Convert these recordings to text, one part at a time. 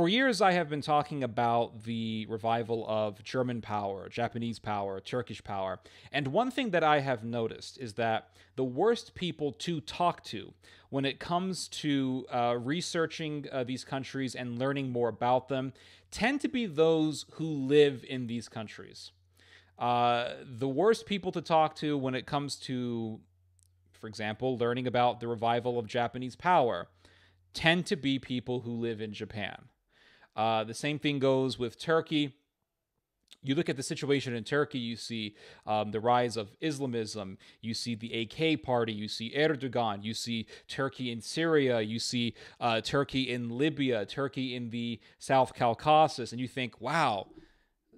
For years, I have been talking about the revival of German power, Japanese power, Turkish power. And one thing that I have noticed is that the worst people to talk to when it comes to researching these countries and learning more about them tend to be those who live in these countries. The worst people to talk to when it comes to, for example, learning about the revival of Japanese power tend to be people who live in Japan. The same thing goes with Turkey. You look at the situation in Turkey, you see the rise of Islamism, you see the AK party, you see Erdogan, you see Turkey in Syria, you see Turkey in Libya, Turkey in the South Caucasus, and you think, wow,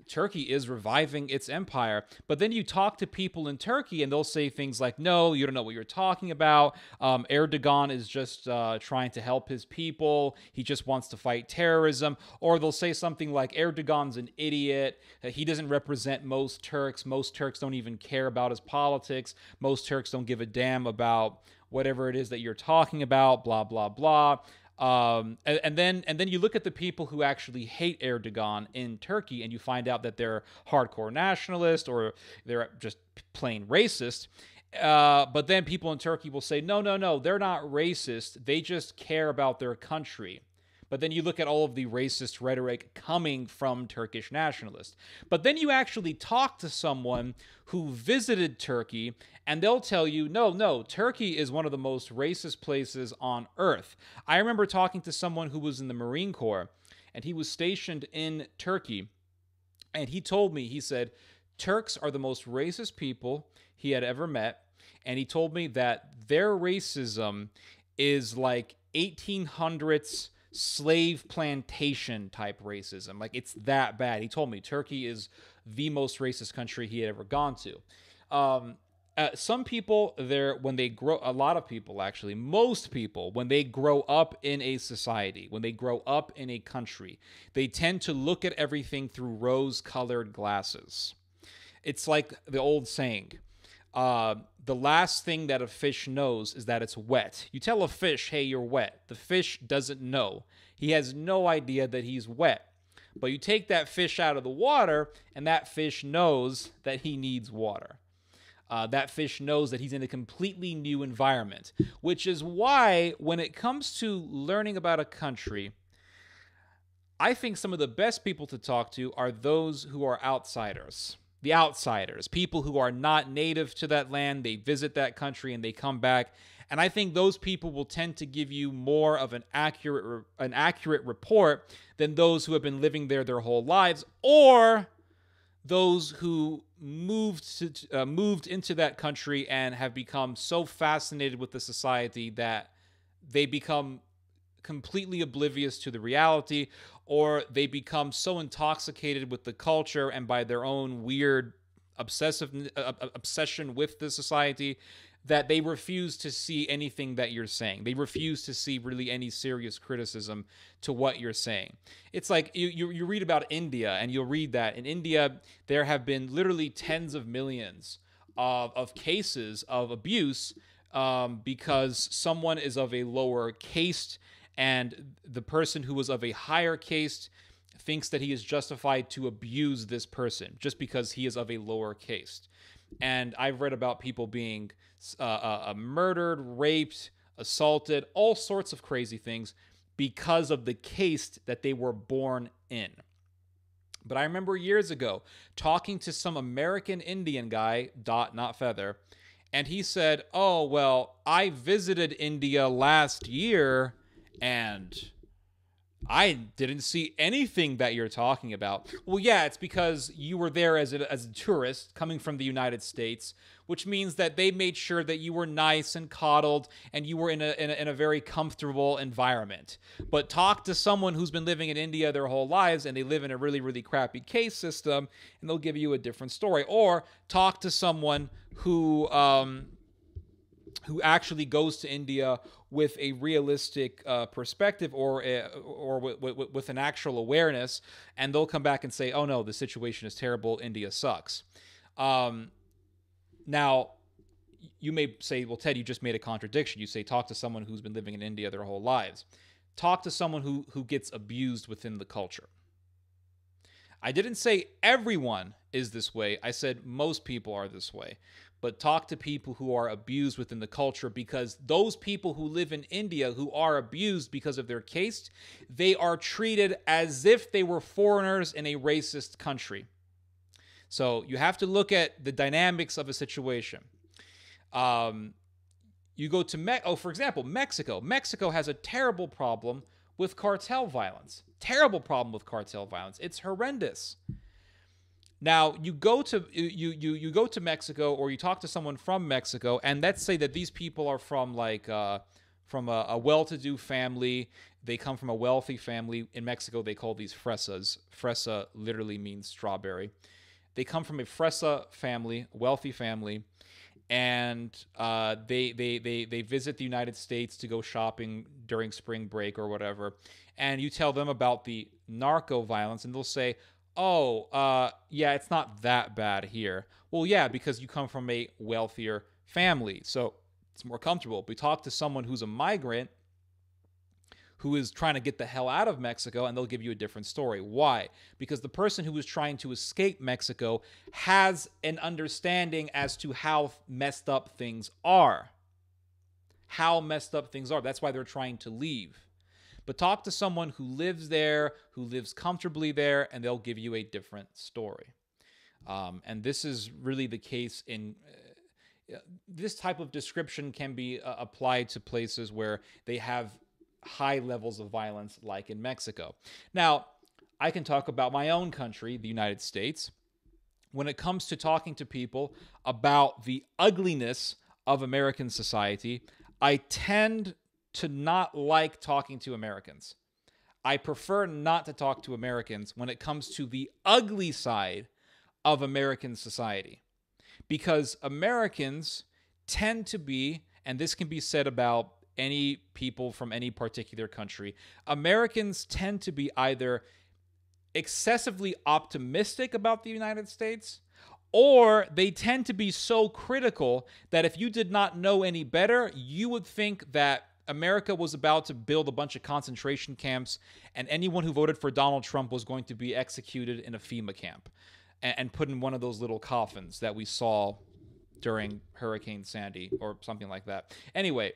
Turkey is reviving its empire. But then you talk to people in Turkey and they'll say things like, no, you don't know what you're talking about. Erdogan is just trying to help his people. He just wants to fight terrorism. Or they'll say something like, Erdogan's an idiot. He doesn't represent most Turks. Most Turks don't even care about his politics. Most Turks don't give a damn about whatever it is that you're talking about, blah, blah, blah. And then you look at the people who actually hate Erdogan in Turkey, and you find out that they're hardcore nationalist or they're just plain racist. But then people in Turkey will say, no, they're not racist. They just care about their country. But then you look at all of the racist rhetoric coming from Turkish nationalists. But then you actually talk to someone who visited Turkey, and they'll tell you, no, Turkey is one of the most racist places on earth. I remember talking to someone who was in the Marine Corps, and he was stationed in Turkey, and he told me, he said, Turks are the most racist people he had ever met, and he told me that their racism is like 1800s slave plantation type racism. Like, it's that bad. He told me Turkey is the most racist country he had ever gone to. Some people there, when they grow, a lot of people actually, most people, when they grow up in a society, when they grow up in a country, they tend to look at everything through rose-colored glasses. It's like the old saying, the last thing that a fish knows is that it's wet. You tell a fish, hey, you're wet. The fish doesn't know. He has no idea that he's wet. But you take that fish out of the water, and that fish knows that he needs water. That fish knows that he's in a completely new environment, which is why when it comes to learning about a country, I think some of the best people to talk to are those who are outsiders. The outsiders, people who are not native to that land, they visit that country and they come back. And I think those people will tend to give you more of an accurate report than those who have been living there their whole lives, or those who moved into that country and have become so fascinated with the society that they become completely oblivious to the reality, or they become so intoxicated with the culture and by their own weird obsession with the society that they refuse to see anything that you're saying. They refuse to see really any serious criticism to what you're saying. It's like you read about India, and you'll read that in India there have been literally tens of millions of cases of abuse because someone is of a lower caste, and the person who was of a higher caste thinks that he is justified to abuse this person just because he is of a lower caste. And I've read about people being murdered, raped, assaulted, all sorts of crazy things because of the caste that they were born in. But I remember years ago talking to some American Indian guy, dot, not feather, and he said, oh, well, I visited India last year, and I didn't see anything that you're talking about. Well, yeah, it's because you were there as a tourist coming from the United States, which means that they made sure that you were nice and coddled and you were in a very comfortable environment. But talk to someone who's been living in India their whole lives and they live in a really, really crappy caste system, and they'll give you a different story. Or talk to someone who actually goes to India with a realistic perspective or with an actual awareness, and they'll come back and say, oh no, the situation is terrible, India sucks. Now, you may say, well, Ted, you just made a contradiction. You say talk to someone who's been living in India their whole lives. talk to someone who gets abused within the culture. I didn't say everyone is this way. I said most people are this way. But talk to people who are abused within the culture, because those people who live in India who are abused because of their caste, they are treated as if they were foreigners in a racist country. So you have to look at the dynamics of a situation. You go to, for example, Mexico. Mexico has a terrible problem with cartel violence. Terrible problem with cartel violence. It's horrendous. Now, you go to Mexico, or you talk to someone from Mexico, and let's say that these people are from a well-to-do family. They come from a wealthy family. In Mexico, they call these fresas. Fresa literally means strawberry. They come from a fresa family, wealthy family, and they visit the United States to go shopping during spring break or whatever. And you tell them about the narco violence, and they'll say, oh, yeah, it's not that bad here. Well, yeah, because you come from a wealthier family, so it's more comfortable. But we talk to someone who's a migrant who is trying to get the hell out of Mexico, and they'll give you a different story. Why? Because the person who is trying to escape Mexico has an understanding as to how messed up things are. How messed up things are. That's why they're trying to leave. But talk to someone who lives there, who lives comfortably there, and they'll give you a different story. And this is really the case in... this type of description can be applied to places where they have high levels of violence, like in Mexico. Now, I can talk about my own country, the United States. When it comes to talking to people about the ugliness of American society, I tend to not like talking to Americans. I prefer not to talk to Americans when it comes to the ugly side of American society. Because Americans tend to be, and this can be said about any people from any particular country, Americans tend to be either excessively optimistic about the United States, or they tend to be so critical that if you did not know any better, you would think that America was about to build a bunch of concentration camps, and anyone who voted for Donald Trump was going to be executed in a FEMA camp and put in one of those little coffins that we saw during Hurricane Sandy or something like that. Anyway,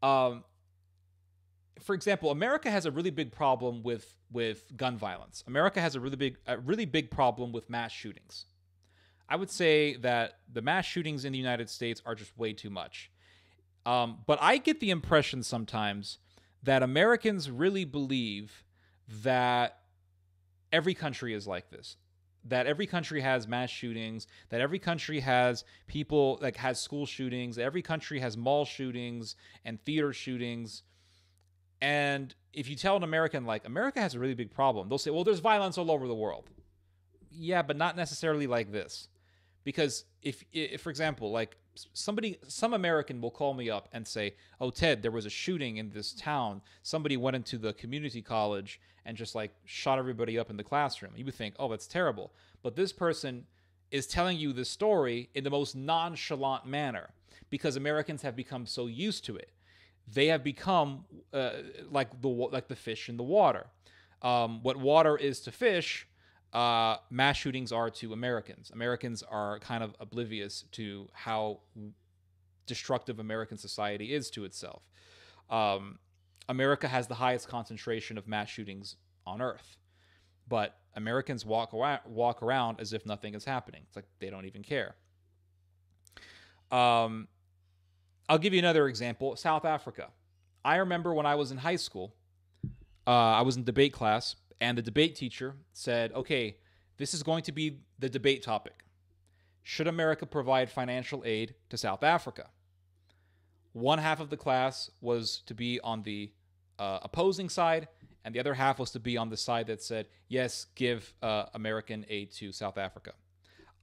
for example, America has a really big problem with gun violence. America has a really big problem with mass shootings. I would say that the mass shootings in the United States are just way too much. But I get the impression sometimes that Americans really believe that every country is like this, that every country has mass shootings, that every country has people, like, has school shootings, that every country has mall shootings and theater shootings. And if you tell an American, like, America has a really big problem, they'll say, well, there's violence all over the world. Yeah, but not necessarily like this. Because if for example, like, some American will call me up and say, oh, Ted, there was a shooting in this town. Somebody went into the community college and just, like, shot everybody up in the classroom. You would think, oh, that's terrible. But this person is telling you the story in the most nonchalant manner because Americans have become so used to it. They have become like the fish in the water. What water is to fish, mass shootings are to Americans. Americans are kind of oblivious to how destructive American society is to itself. America has the highest concentration of mass shootings on Earth, but Americans walk around as if nothing is happening. It's like they don't even care. I'll give you another example. South Africa. I remember when I was in high school, I was in debate class, and the debate teacher said, okay, this is going to be the debate topic. Should America provide financial aid to South Africa? One half of the class was to be on the opposing side, and the other half was to be on the side that said, yes, give American aid to South Africa.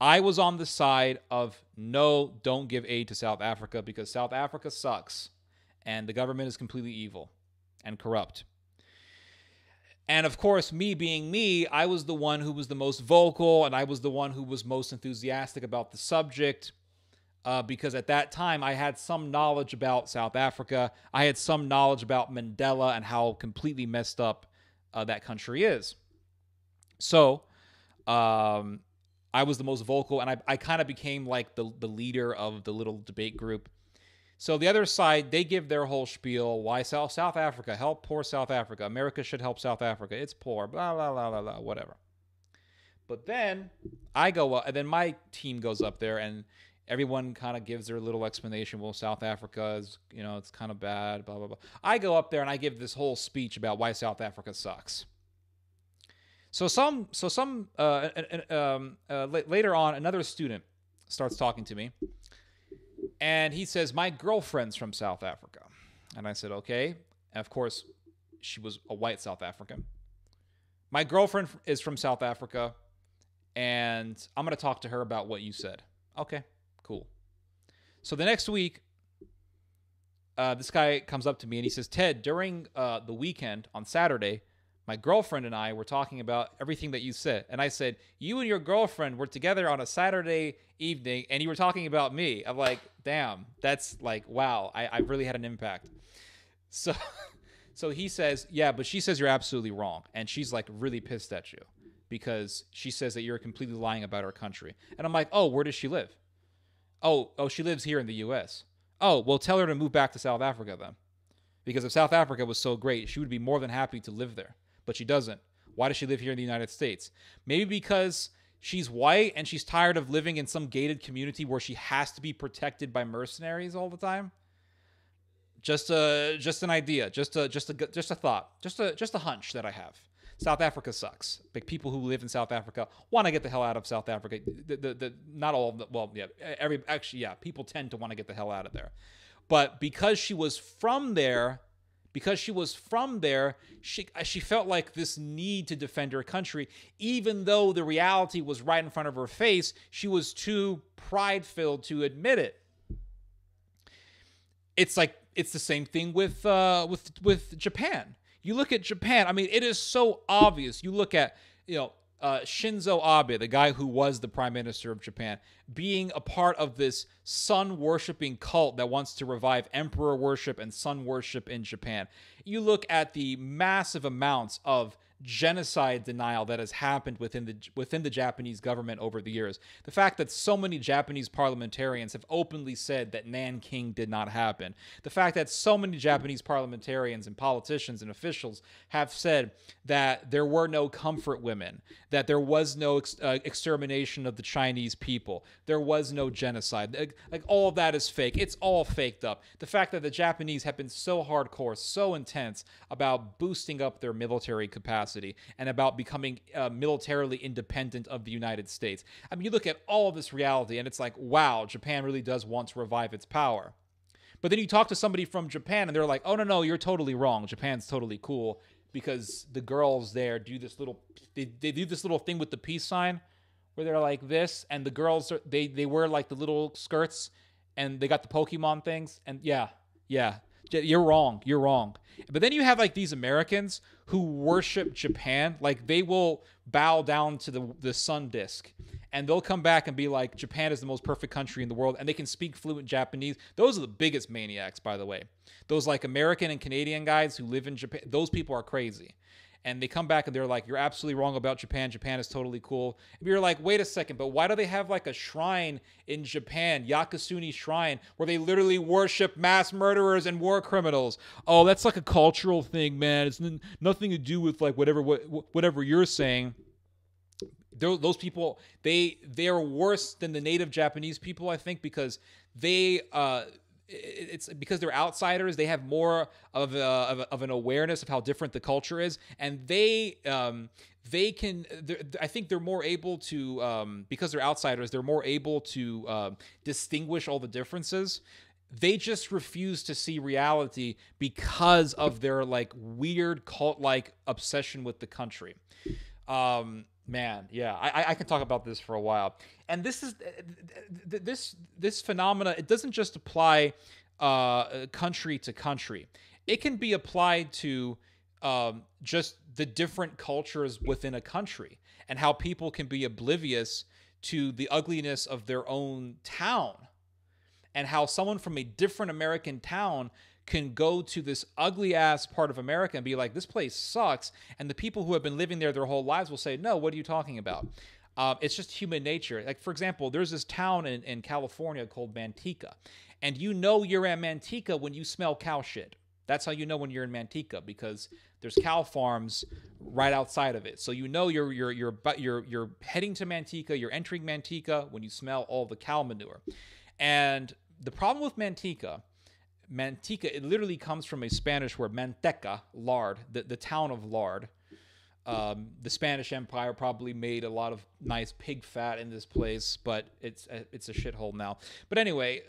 I was on the side of no, don't give aid to South Africa because South Africa sucks and the government is completely evil and corrupt. And of course, me being me, I was the one who was the most vocal and I was the one who was most enthusiastic about the subject. because at that time I had some knowledge about South Africa. I had some knowledge about Mandela and how completely messed up that country is. So I was the most vocal, and I kind of became like the leader of the little debate group. So the other side, they give their whole spiel. Why South Africa? Help poor South Africa. America should help South Africa. It's poor. Blah, blah, blah, blah, blah, whatever. But then I go up, and then my team goes up there, and everyone kind of gives their little explanation. Well, South Africa is, it's kind of bad, blah, blah, blah. I go up there and I give this whole speech about why South Africa sucks. So later on, another student starts talking to me, and he says, my girlfriend's from South Africa. And I said, okay. And of course, she was a white South African. My girlfriend is from South Africa, and I'm going to talk to her about what you said. Okay, cool. So the next week, this guy comes up to me and he says, Ted, during the weekend on Saturday, my girlfriend and I were talking about everything that you said. And I said, you and your girlfriend were together on a Saturday evening and you were talking about me. I'm like, damn, that's like, wow, I really had an impact. So he says, yeah, but she says you're absolutely wrong. And she's like really pissed at you because she says that you're completely lying about her country. And I'm like, oh, where does she live? Oh, she lives here in the U.S. Oh, well, tell her to move back to South Africa then. Because if South Africa was so great, she would be more than happy to live there. But she doesn't. Why does she live here in the United States? Maybe because she's white and she's tired of living in some gated community where she has to be protected by mercenaries all the time. Just an idea, just a thought, just a hunch that I have. South Africa sucks. Like people who live in South Africa want to get the hell out of South Africa. Not all of them. Well, yeah. People tend to want to get the hell out of there. But because she was from there, she felt like this need to defend her country, even though the reality was right in front of her face. She was too pride-filled to admit it. It's the same thing with Japan. You look at Japan. I mean, it is so obvious. You look at Shinzo Abe, the guy who was the prime minister of Japan, being a part of this sun-worshipping cult that wants to revive emperor worship and sun worship in Japan. You look at the massive amounts of genocide denial that has happened within the Japanese government over the years. The fact that so many Japanese parliamentarians have openly said that Nanking did not happen. The fact that so many Japanese parliamentarians and politicians and officials have said that there were no comfort women, that there was no extermination of the Chinese people, there was no genocide. Like all of that is fake. It's all faked up. The fact that the Japanese have been so hardcore, so intense about boosting up their military capacity and about becoming militarily independent of the United States. I mean, you look at all of this reality and it's like, wow, Japan really does want to revive its power. But then you talk to somebody from Japan and they're like, oh, no, you're totally wrong. Japan's totally cool because the girls there do this little, they do this little thing with the peace sign where they're like this, and the girls, they wear like the little skirts and they got the Pokemon things. And yeah. You're wrong. But then you have like these Americans who worship Japan. Like they will bow down to the sun disk and they'll come back and be like, Japan is the most perfect country in the world. And they can speak fluent Japanese. Those are the biggest maniacs, by the way. Those like American and Canadian guys who live in Japan, those people are crazy. And they come back and they're like, you're absolutely wrong about Japan. Japan is totally cool. And you're like, wait a second, but why do they have like a shrine in Japan, Yakasuni Shrine, where they literally worship mass murderers and war criminals? Oh, that's like a cultural thing, man. It's nothing to do with like whatever you're saying. Those people, they're worse than the native Japanese people, I think, because it's because they're outsiders. They have more of an awareness of how different the culture is, and I think they're more able to, because they're outsiders, they're more able to distinguish all the differences. They just refuse to see reality because of their like weird cult-like obsession with the country. Man, yeah, I can talk about this for a while. And this is this phenomena. It doesn't just apply country to country. It can be applied to just the different cultures within a country and how people can be oblivious to the ugliness of their own town. and how someone from a different American town can go to this ugly ass part of America and be like, this place sucks. And the people who have been living there their whole lives will say, no, what are you talking about? It's just human nature. Like, for example, there's this town in California called Manteca. And you know you're at Manteca when you smell cow shit. That's how you know when you're in Manteca, because there's cow farms right outside of it. So you know you're heading to Manteca, you're entering Manteca when you smell all the cow manure. And the problem with Manteca, it literally comes from a Spanish word, manteca, lard, the town of lard. The Spanish Empire probably made a lot of nice pig fat in this place, but it's a shithole now. But anyway,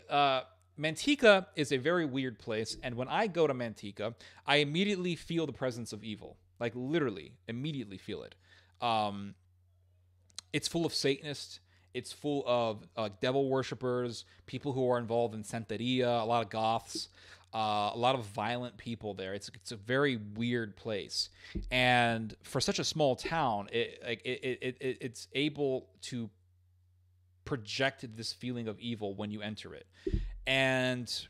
Manteca is a very weird place, and when I go to Manteca, I immediately feel the presence of evil. Like, literally, immediately feel it. It's full of Satanists. It's full of devil worshippers, people who are involved in Santeria, a lot of goths, a lot of violent people there. It's a very weird place, and for such a small town, it's able to project this feeling of evil when you enter it. And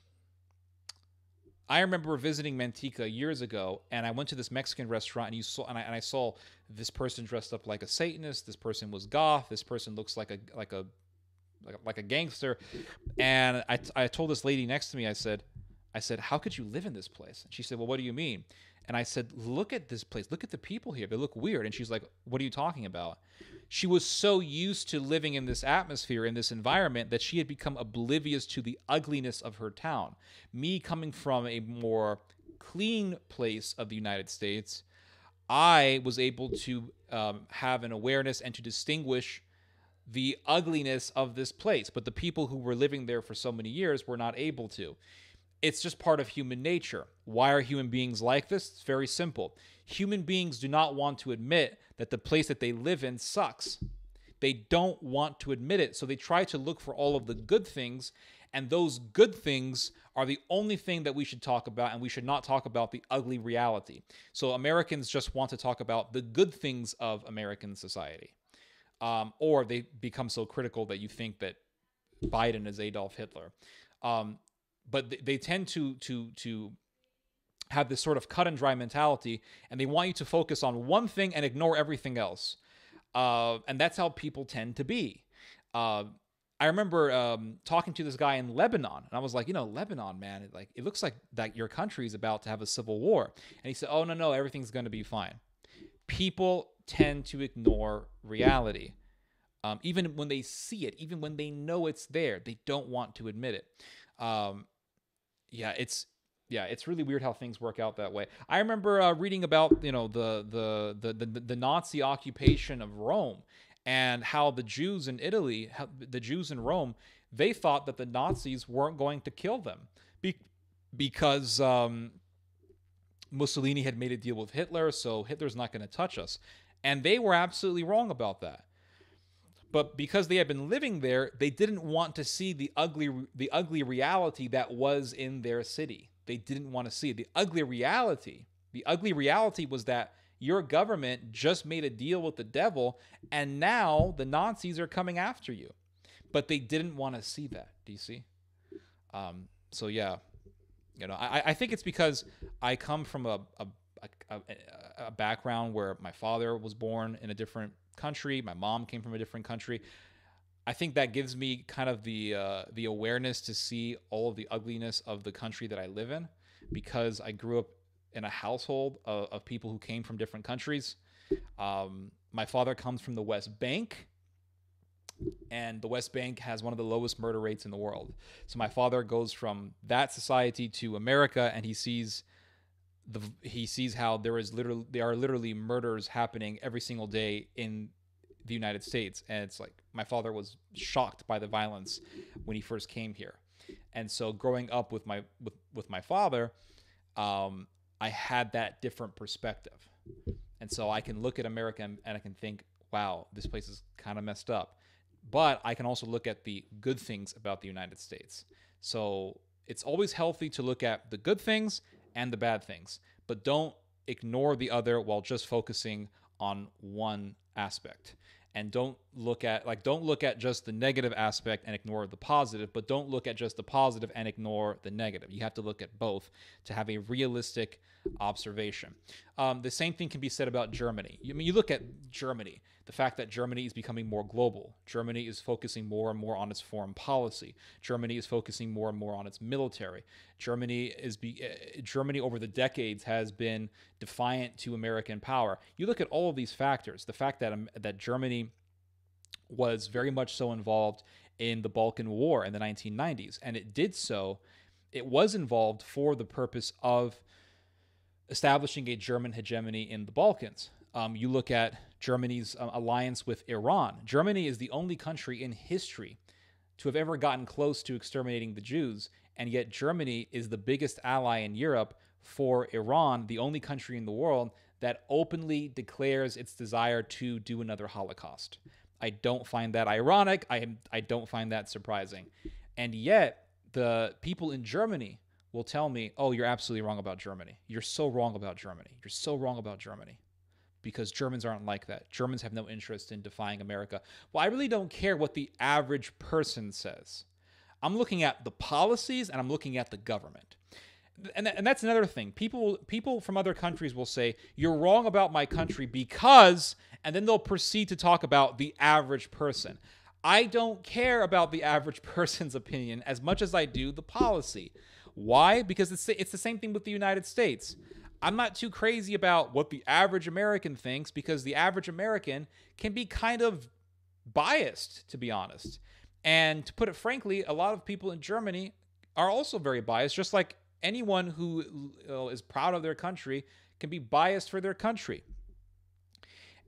I remember visiting Manteca years ago, and I went to this Mexican restaurant, and I saw this person dressed up like a Satanist. This person was goth. This person looks like a gangster. And I told this lady next to me, I said, how could you live in this place? And she said, well, what do you mean? And I said, look at this place. Look at the people here. They look weird. And she's like, what are you talking about? She was so used to living in this atmosphere, in this environment, that she had become oblivious to the ugliness of her town. Me, coming from a more clean place of the United States, I was able to have an awareness and to distinguish the ugliness of this place. But the people who were living there for so many years were not able to. It's just part of human nature. Why are human beings like this? It's very simple. Human beings do not want to admit that the place that they live in sucks. They don't want to admit it, so they try to look for all of the good things, and those good things are the only thing that we should talk about, and we should not talk about the ugly reality. So Americans just want to talk about the good things of American society. Or they become so critical that you think that Biden is Adolf Hitler. But they tend to have this sort of cut and dry mentality, and they want you to focus on one thing and ignore everything else. And that's how people tend to be. I remember talking to this guy in Lebanon, and I was like, Lebanon, man, it looks like that your country is about to have a civil war. And he said, oh, no, everything's going to be fine. People tend to ignore reality. Even when they see it, even when they know it's there, they don't want to admit it. It's really weird how things work out that way. I remember reading about the Nazi occupation of Rome, and how the Jews in Italy, the Jews in Rome, they thought that the Nazis weren't going to kill them because Mussolini had made a deal with Hitler, so Hitler's not going to touch us. And they were absolutely wrong about that. But because they had been living there, they didn't want to see the ugly reality that was in their city. They didn't want to see it. The ugly reality was that your government just made a deal with the devil, and now the Nazis are coming after you. But they didn't want to see that. Do you see? So yeah, I think it's because I come from a background where my father was born in a different country. My mom came from a different country. I think that gives me kind of the awareness to see all of the ugliness of the country that I live in, because I grew up in a household of people who came from different countries. My father comes from the West Bank, and the West Bank has one of the lowest murder rates in the world. So my father goes from that society to America, and he sees how there are literally murders happening every single day in the United States. And it's like, my father was shocked by the violence when he first came here. And so growing up with my father, I had that different perspective. And so I can look at America and I can think, wow, this place is kind of messed up. But I can also look at the good things about the United States. So it's always healthy to look at the good things and the bad things, but don't ignore the other while just focusing on one aspect. and don't look at just the negative aspect and ignore the positive, but don't look at just the positive and ignore the negative. You have to look at both to have a realistic observation. The same thing can be said about Germany. I mean, you look at Germany, the fact that Germany is becoming more global. Germany is focusing more and more on its foreign policy. Germany is focusing more and more on its military. Germany over the decades has been defiant to American power. You look at all of these factors, the fact that Germany was very much so involved in the Balkan War in the 1990s, and it was involved for the purpose of establishing a German hegemony in the Balkans. You look at Germany's alliance with Iran. Germany is the only country in history to have ever gotten close to exterminating the Jews, and yet Germany is the biggest ally in Europe for Iran, the only country in the world that openly declares its desire to do another Holocaust. I don't find that ironic. I don't find that surprising. And yet, the people in Germany will tell me, oh, you're absolutely wrong about Germany. You're so wrong about Germany. You're so wrong about Germany. Because Germans aren't like that. Germans have no interest in defying America. Well, I really don't care what the average person says. I'm looking at the policies and I'm looking at the government. And that's another thing. People from other countries will say, you're wrong about my country because, and then they'll proceed to talk about the average person. I don't care about the average person's opinion as much as I do the policy. Why? Because it's the same thing with the United States. I'm not too crazy about what the average American thinks because the average American can be kind of biased, to be honest. And to put it frankly, a lot of people in Germany are also very biased, just like anyone who is proud of their country can be biased for their country.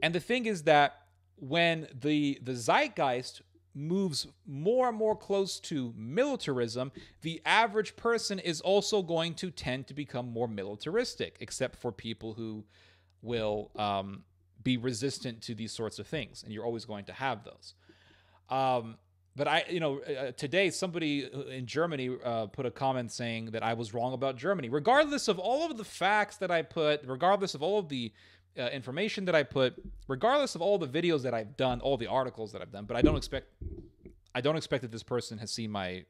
And the thing is that when the zeitgeist moves more and more close to militarism, the average person is also going to tend to become more militaristic, except for people who will be resistant to these sorts of things. And you're always going to have those. But today somebody in Germany put a comment saying that I was wrong about Germany. Regardless of all of the facts that I put, regardless of all of the information that I put, regardless of all the videos that I've done, all the articles that I've done, but I don't expect that this person has seen my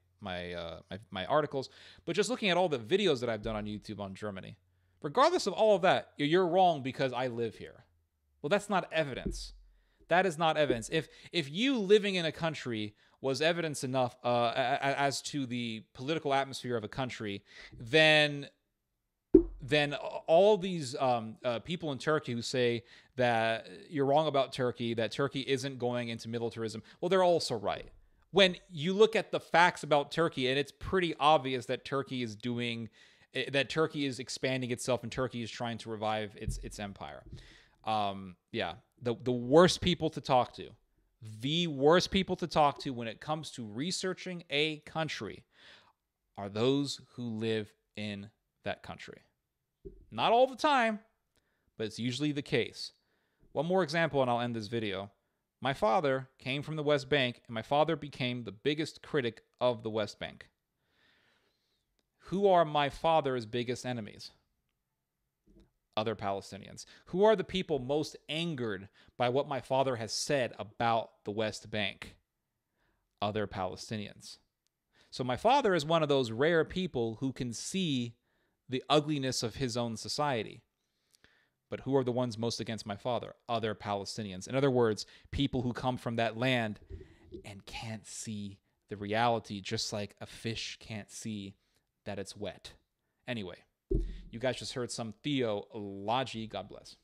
articles. But just looking at all the videos that I've done on YouTube on Germany, regardless of all of that, you're wrong because I live here. Well, that's not evidence. That is not evidence. If you living in a country was evidence enough as to the political atmosphere of a country, then all these people in Turkey who say that you're wrong about Turkey, that Turkey isn't going into militarism, well, they're also right. When you look at the facts about Turkey, and it's pretty obvious that Turkey is expanding itself and Turkey is trying to revive its empire. The worst people to talk to, when it comes to researching a country are those who live in that country. Not all the time, but it's usually the case. One more example and I'll end this video. My father came from the West Bank, and my father became the biggest critic of the West Bank. Who are my father's biggest enemies? Other Palestinians. Who are the people most angered by what my father has said about the West Bank? Other Palestinians. So my father is one of those rare people who can see the ugliness of his own society. But who are the ones most against my father? Other Palestinians. In other words, people who come from that land and can't see the reality, just like a fish can't see that it's wet. Anyway, you guys just heard some theology. God bless.